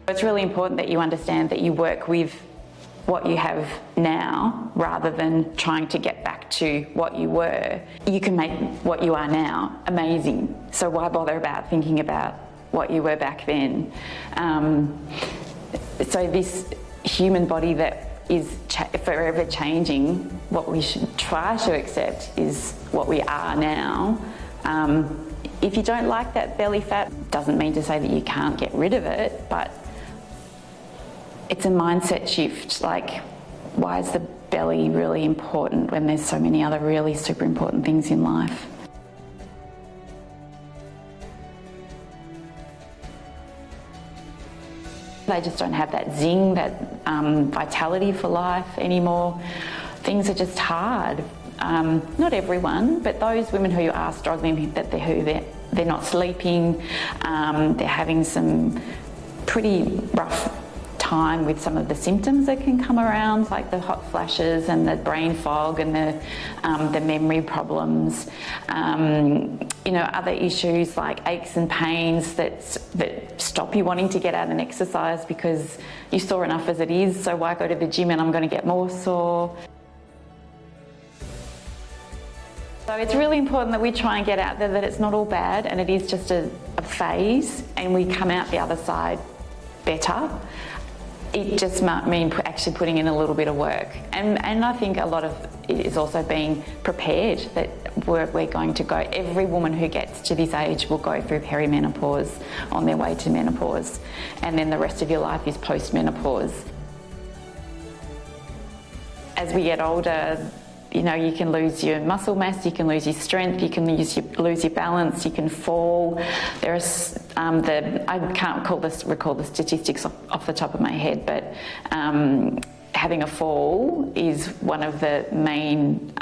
It's really important that you understand that you work with what you have now rather than trying to get back to what you were. You can make what you are now amazing, so why bother about thinking about what you were back then? So this human body that is forever changing, what we should try to accept is what we are now. If you don't like that belly fat, doesn't mean to say that you can't get rid of it, but it's a mindset shift. Like, why is the belly really important when there's so many other really super important things in life? They just don't have that zing, that vitality for life anymore. Things are just hard. Not everyone, but those women who are struggling, they're not sleeping, they're having some pretty rough time with some of the symptoms that can come around, like the hot flashes and the brain fog and the memory problems. Other issues like aches and pains that stop you wanting to get out and exercise because you're sore enough as it is, so why go to the gym and I'm going to get more sore? So it's really important that we try and get out there that it's not all bad and it is just a phase, and we come out the other side better. It just might mean actually putting in a little bit of work. And I think a lot of it is also being prepared that we're going to go, every woman who gets to this age will go through perimenopause on their way to menopause. And then the rest of your life is post-menopause. As we get older, you can lose your muscle mass, you can lose your strength, you can lose your balance, you can fall. There's I can't recall the statistics off the top of my head, but having a fall is one of the main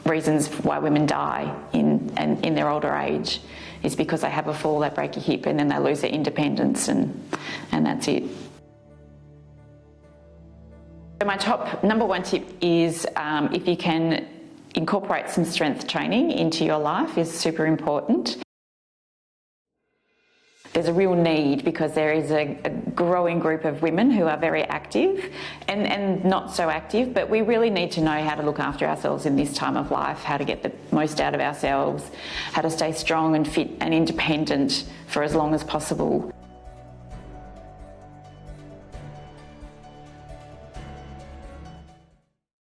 reasons why women die in their older age, is because they have a fall, they break a hip, and then they lose their independence, and that's it. So my number one tip is if you can incorporate some strength training into your life is super important. There's a real need because there is a growing group of women who are very active and not so active, but we really need to know how to look after ourselves in this time of life, how to get the most out of ourselves, how to stay strong and fit and independent for as long as possible.